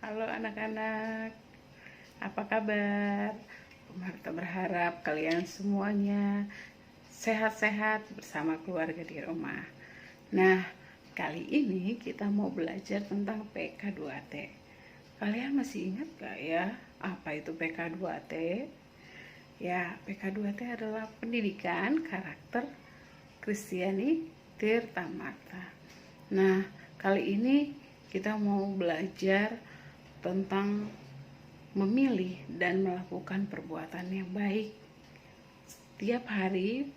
Halo anak-anak, apa kabar? Bu Marta berharap kalian semuanya sehat-sehat bersama keluarga di rumah. Nah, kali ini kita mau belajar tentang PK2T. Kalian masih ingat gak ya apa itu PK2T? Ya, PK2T adalah pendidikan karakter Kristiani Tirta Marta. Nah, kali ini kita mau belajar tentang memilih dan melakukan perbuatan yang baik. Setiap hari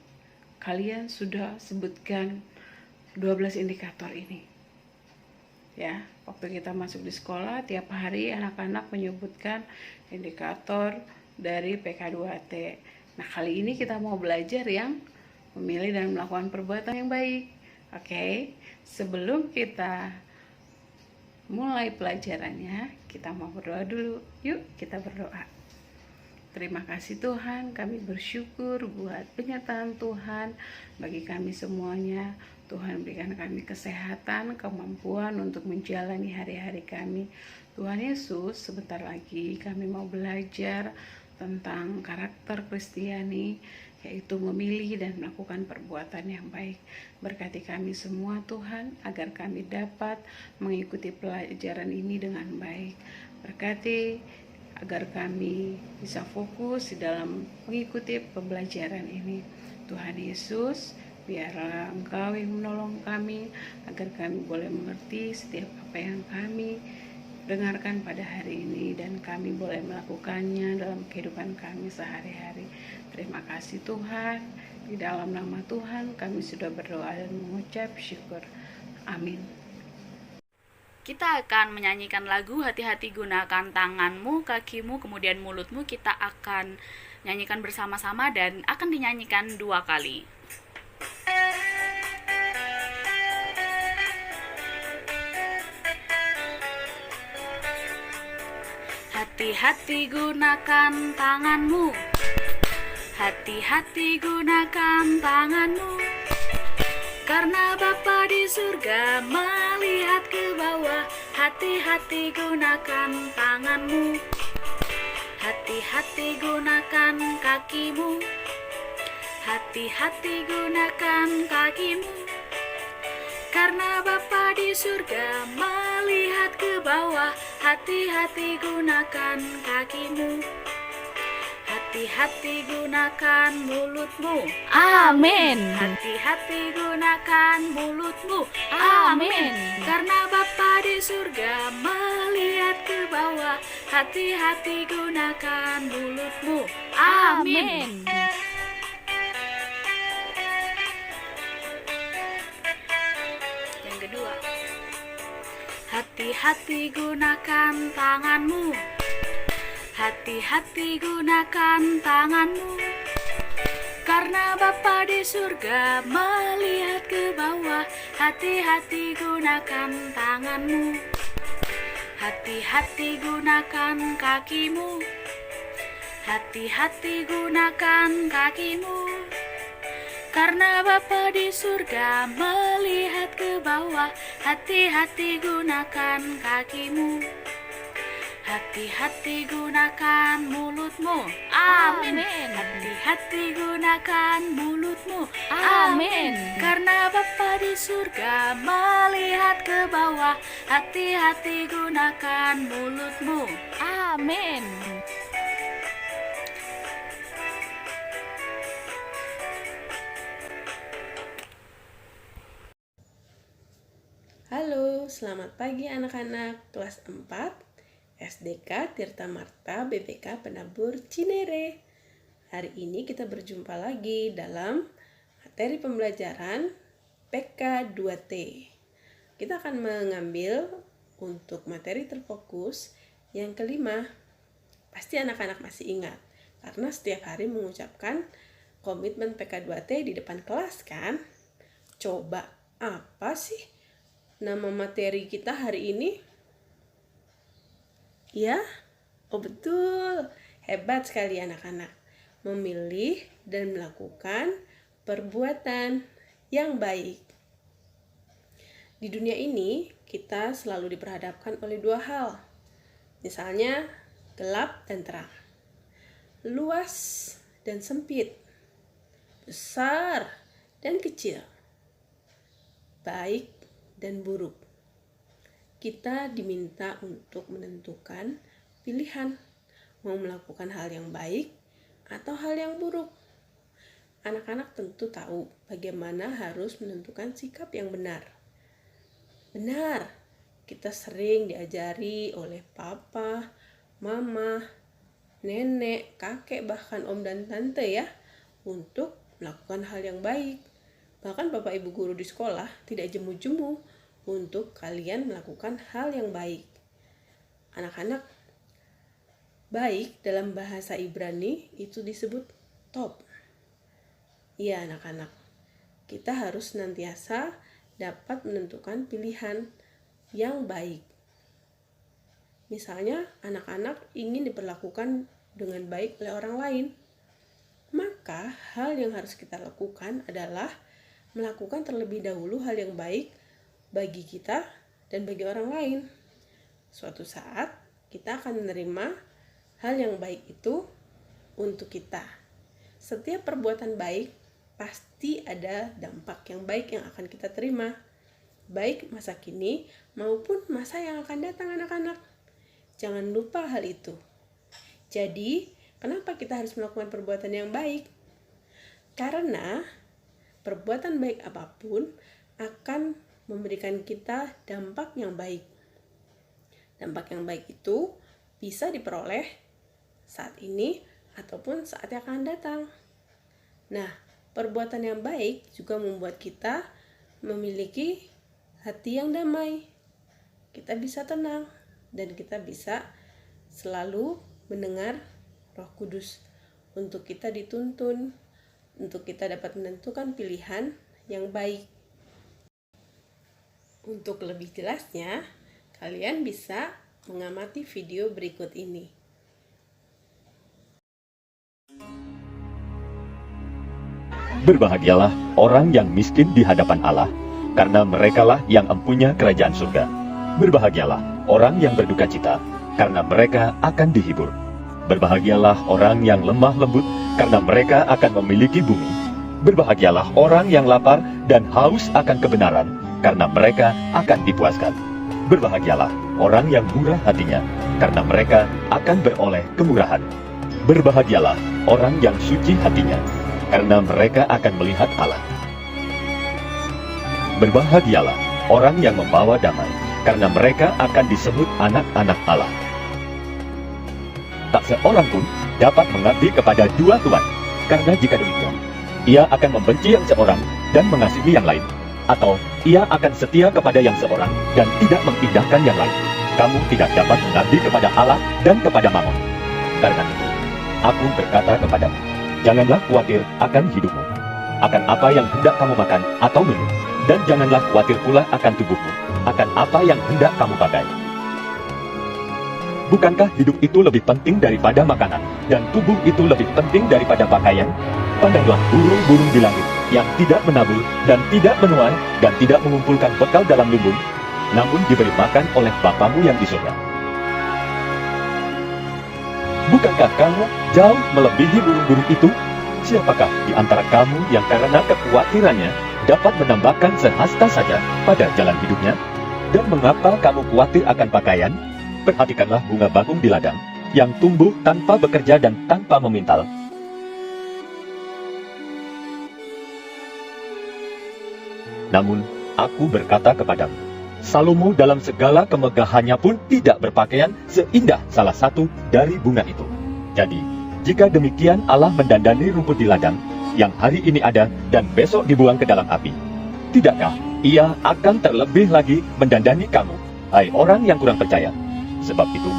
kalian sudah sebutkan 12 indikator ini. Ya, waktu kita masuk di sekolah, tiap hari anak-anak menyebutkan indikator dari PK2T. Nah, kali ini kita mau belajar yang memilih dan melakukan perbuatan yang baik. Oke, sebelum kita mulai pelajarannya, kita mau berdoa dulu. Yuk kita berdoa. Terima kasih Tuhan, kami bersyukur buat penyertaan Tuhan bagi kami semuanya. Tuhan berikan kami kesehatan, kemampuan untuk menjalani hari-hari kami. Tuhan Yesus, sebentar lagi kami mau belajar tentang karakter Kristiani, yaitu memilih dan melakukan perbuatan yang baik. Berkati kami semua Tuhan, agar kami dapat mengikuti pelajaran ini dengan baik. Berkati agar kami bisa fokus di dalam mengikuti pembelajaran ini. Tuhan Yesus, biarlah Engkau yang menolong kami, agar kami boleh mengerti setiap apa yang kami dengarkan pada hari ini, dan kami boleh melakukannya dalam kehidupan kami sehari-hari. Terima kasih Tuhan, di dalam nama Tuhan kami sudah berdoa dan mengucap syukur. Amin. Kita akan menyanyikan lagu Hati-hati gunakan tanganmu, kakimu, kemudian mulutmu. Kita akan nyanyikan bersama-sama dan akan dinyanyikan 2 kali. Hati-hati gunakan tanganmu, hati-hati gunakan tanganmu, karena Bapa di surga melihat ke bawah. Hati-hati gunakan tanganmu, hati-hati gunakan kakimu, hati-hati gunakan kakimu, karena Bapa di surga melihat ke bawah. Hati-hati gunakan kakimu, hati-hati gunakan mulutmu. Amin. Hati-hati gunakan mulutmu. Amin. Karena Bapa di surga melihat ke bawah. Hati-hati gunakan mulutmu. Amin. Yang kedua, hati-hati gunakan tanganmu, hati-hati gunakan tanganmu, karena Bapa di surga melihat ke bawah. Hati-hati gunakan tanganmu, hati-hati gunakan kakimu, hati-hati gunakan kakimu, karena Bapa di surga melihat ke bawah. Hati-hati gunakan kakimu, hati-hati gunakan mulutmu. Amin. Hati-hati gunakan mulutmu. Amin. Karena Bapa di surga melihat ke bawah. Hati-hati gunakan mulutmu. Amin. Halo, selamat pagi anak-anak kelas 4 SDK Tirta Marta BPK Penabur Cinere. Hari ini kita berjumpa lagi dalam materi pembelajaran PK2T. Kita akan mengambil untuk materi terfokus yang kelima. Pasti anak-anak masih ingat, karena setiap hari mengucapkan komitmen PK2T di depan kelas kan? Coba, apa sih nama materi kita hari ini? Ya, oh betul, hebat sekali anak-anak. Memilih dan melakukan perbuatan yang baik. Di dunia ini, kita selalu diperhadapkan oleh 2 hal. Misalnya, gelap dan terang, luas dan sempit, besar dan kecil, baik dan buruk. Kita diminta untuk menentukan pilihan, mau melakukan hal yang baik atau hal yang buruk. Anak-anak tentu tahu bagaimana harus menentukan sikap yang benar. Benar, kita sering diajari oleh papa, mama, nenek, kakek, bahkan om dan tante ya, untuk melakukan hal yang baik. Bahkan bapak ibu guru di sekolah tidak jemu-jemu untuk kalian melakukan hal yang baik. Anak-anak, baik dalam bahasa Ibrani itu disebut top. Iya anak-anak, kita harus senantiasa dapat menentukan pilihan yang baik. Misalnya, anak-anak ingin diperlakukan dengan baik oleh orang lain. Maka, hal yang harus kita lakukan adalah melakukan terlebih dahulu hal yang baik bagi kita dan bagi orang lain. Suatu saat, kita akan menerima hal yang baik itu untuk kita. Setiap perbuatan baik pasti ada dampak yang baik yang akan kita terima, baik masa kini maupun masa yang akan datang anak-anak. Jangan lupa hal itu. Jadi, kenapa kita harus melakukan perbuatan yang baik? Karena perbuatan baik apapun akan memberikan kita dampak yang baik. Dampak yang baik itu bisa diperoleh saat ini ataupun saat yang akan datang. Nah, perbuatan yang baik juga membuat kita memiliki hati yang damai. Kita bisa tenang dan kita bisa selalu mendengar Roh Kudus untuk kita dituntun, untuk kita dapat menentukan pilihan yang baik. Untuk lebih jelasnya, kalian bisa mengamati video berikut ini. Berbahagialah orang yang miskin di hadapan Allah, karena merekalah yang empunya kerajaan surga. Berbahagialah orang yang berduka cita, karena mereka akan dihibur. Berbahagialah orang yang lemah lembut, karena mereka akan memiliki bumi. Berbahagialah orang yang lapar dan haus akan kebenaran, karena mereka akan dipuaskan. Berbahagialah orang yang murah hatinya, karena mereka akan beroleh kemurahan. Berbahagialah orang yang suci hatinya, karena mereka akan melihat Allah. Berbahagialah orang yang membawa damai, karena mereka akan disebut anak-anak Allah. Tak seorang pun dapat mengabdi kepada dua tuan, karena jika demikian, ia akan membenci yang seorang dan mengasihi yang lain, atau ia akan setia kepada yang seorang dan tidak mengindahkan yang lain. Kamu tidak dapat mengabdi kepada Allah dan kepada Mammon. Karena itu, aku berkata kepadamu, janganlah khawatir akan hidupmu, akan apa yang hendak kamu makan atau minum, dan janganlah khawatir pula akan tubuhmu, akan apa yang hendak kamu pakai. Bukankah hidup itu lebih penting daripada makanan, dan tubuh itu lebih penting daripada pakaian? Pandanglah burung-burung di langit, yang tidak menabur, dan tidak menuai, dan tidak mengumpulkan bekal dalam lumbung, namun diberi makan oleh Bapamu yang di surga. Bukankah kamu jauh melebihi burung-burung itu? Siapakah di antara kamu yang karena kekhawatirannya dapat menambahkan sehasta saja pada jalan hidupnya? Dan mengapa kamu khawatir akan pakaian? Perhatikanlah bunga bakung di ladang, yang tumbuh tanpa bekerja dan tanpa memintal. Namun, aku berkata kepadamu, Salomo dalam segala kemegahannya pun tidak berpakaian seindah salah satu dari bunga itu. Jadi, jika demikian Allah mendandani rumput di ladang, yang hari ini ada dan besok dibuang ke dalam api, tidakkah Ia akan terlebih lagi mendandani kamu, hai orang yang kurang percaya? Sebab itu,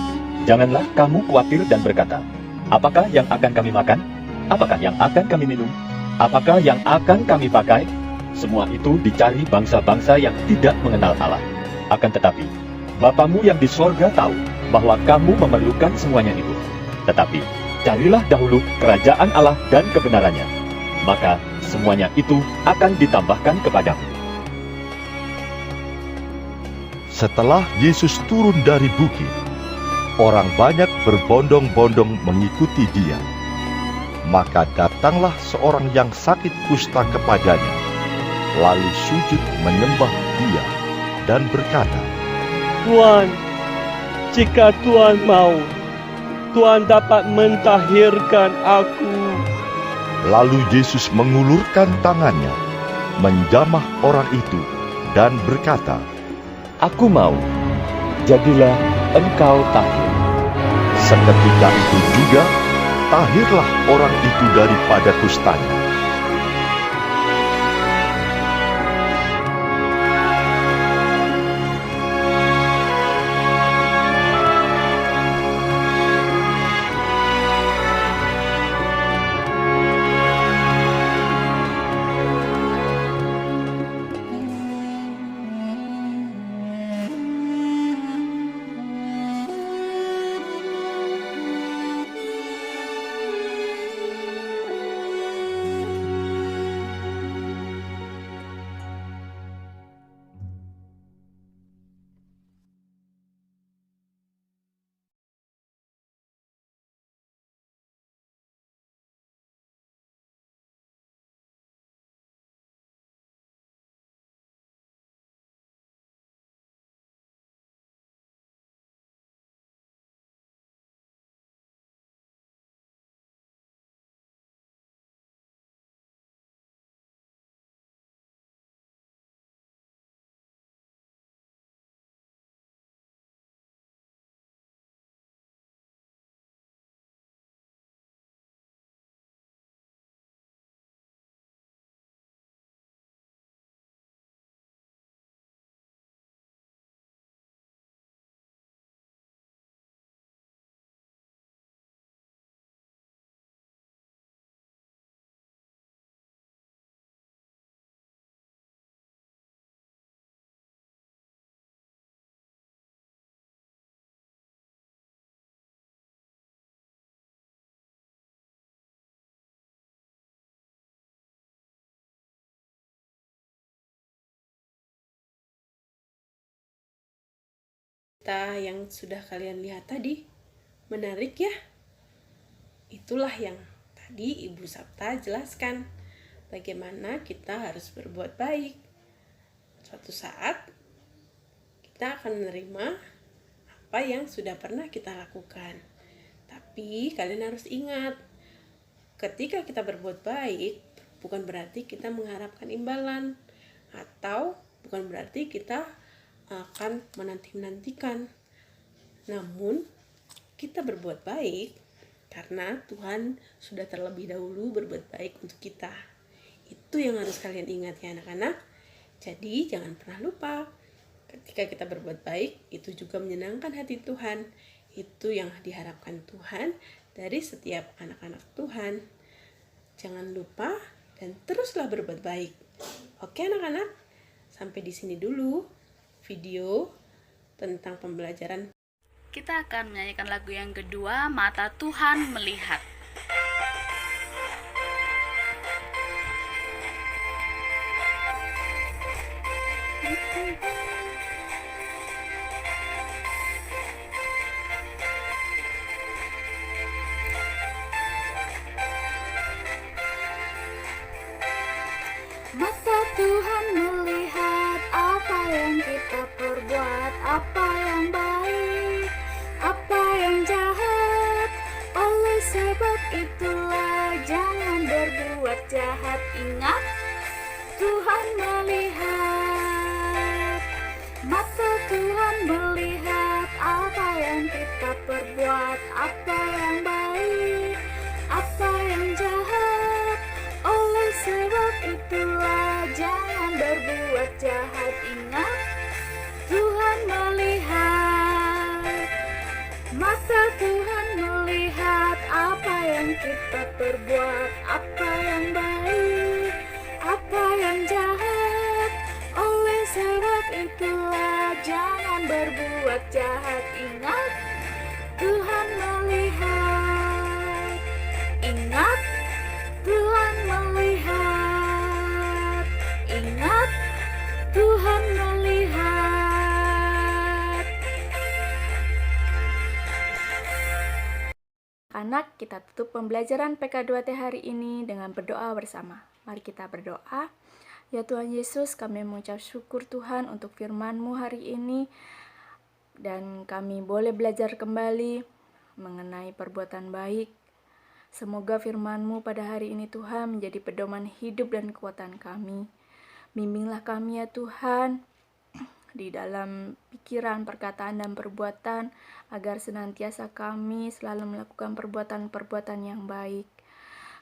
janganlah kamu khawatir dan berkata, apakah yang akan kami makan? Apakah yang akan kami minum? Apakah yang akan kami pakai? Semua itu dicari bangsa-bangsa yang tidak mengenal Allah. Akan tetapi, Bapamu yang di sorga tahu bahwa kamu memerlukan semuanya itu. Tetapi, carilah dahulu kerajaan Allah dan kebenarannya, maka semuanya itu akan ditambahkan kepadamu. Setelah Yesus turun dari bukit, orang banyak berbondong-bondong mengikuti dia. Maka datanglah seorang yang sakit kusta kepadanya, lalu sujud menyembah dia dan berkata, Tuan, jika Tuan mau, Tuan dapat mentahirkan aku. Lalu Yesus mengulurkan tangannya, menjamah orang itu, dan berkata, Aku mau, jadilah engkau tahir. seketika itu juga, tahirlah orang itu daripada kustanya. Cerita yang sudah kalian lihat tadi, menarik ya? Itulah yang tadi Ibu Sapta jelaskan, bagaimana kita harus berbuat baik. Suatu saat, kita akan menerima apa yang sudah pernah kita lakukan. Tapi kalian harus ingat, ketika kita berbuat baik, bukan berarti kita mengharapkan imbalan, atau bukan berarti kita akan menanti-nantikan. Namun, kita berbuat baik karena Tuhan sudah terlebih dahulu berbuat baik untuk kita. Itu yang harus kalian ingat ya anak-anak. Jadi, jangan pernah lupa, ketika kita berbuat baik, itu juga menyenangkan hati Tuhan. Itu yang diharapkan Tuhan dari setiap anak-anak Tuhan. Jangan lupa dan teruslah berbuat baik. Oke anak-anak, sampai di sini dulu video tentang pembelajaran. Kita akan menyanyikan lagu yang kedua, Mata Tuhan Melihat. Mata Tuhan melihat apa yang kita perbuat, apa yang baik, apa yang jahat. Oleh sebab itulah jangan berbuat jahat. Ingat, Tuhan melihat. Mata Tuhan melihat apa yang kita perbuat, apa yang baik, apa yang jahat. Oleh sebab itulah jangan berbuat jahat. Ingat, Tuhan melihat. Mata Tuhan melihat apa yang kita perbuat, apa yang baik, apa yang jahat. Oleh sebab itulah jangan berbuat jahat. Ingat, Tuhan melihat. Ingat, Tuhan melihat. Ingat, Tuhan melihat. anak-anak, kita tutup pembelajaran PK2T hari ini dengan berdoa bersama. Mari kita berdoa. Ya Tuhan Yesus, kami mengucap syukur Tuhan untuk firman-Mu hari ini, dan kami boleh belajar kembali mengenai perbuatan baik. Semoga firman-Mu pada hari ini Tuhan menjadi pedoman hidup dan kekuatan kami. Bimbinglah kami ya Tuhan, di dalam pikiran, perkataan, dan perbuatan, agar senantiasa kami selalu melakukan perbuatan-perbuatan yang baik.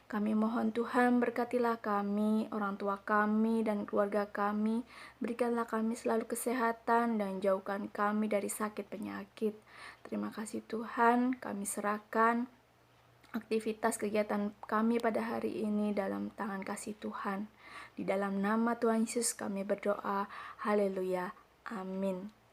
Kami mohon Tuhan, berkatilah kami, orang tua kami, dan keluarga kami. Berikanlah kami selalu kesehatan dan jauhkan kami dari sakit penyakit. Terima kasih Tuhan, kami serahkan aktivitas kegiatan kami pada hari ini dalam tangan kasih Tuhan. Di dalam nama Tuhan Yesus kami berdoa. Haleluya. Amin.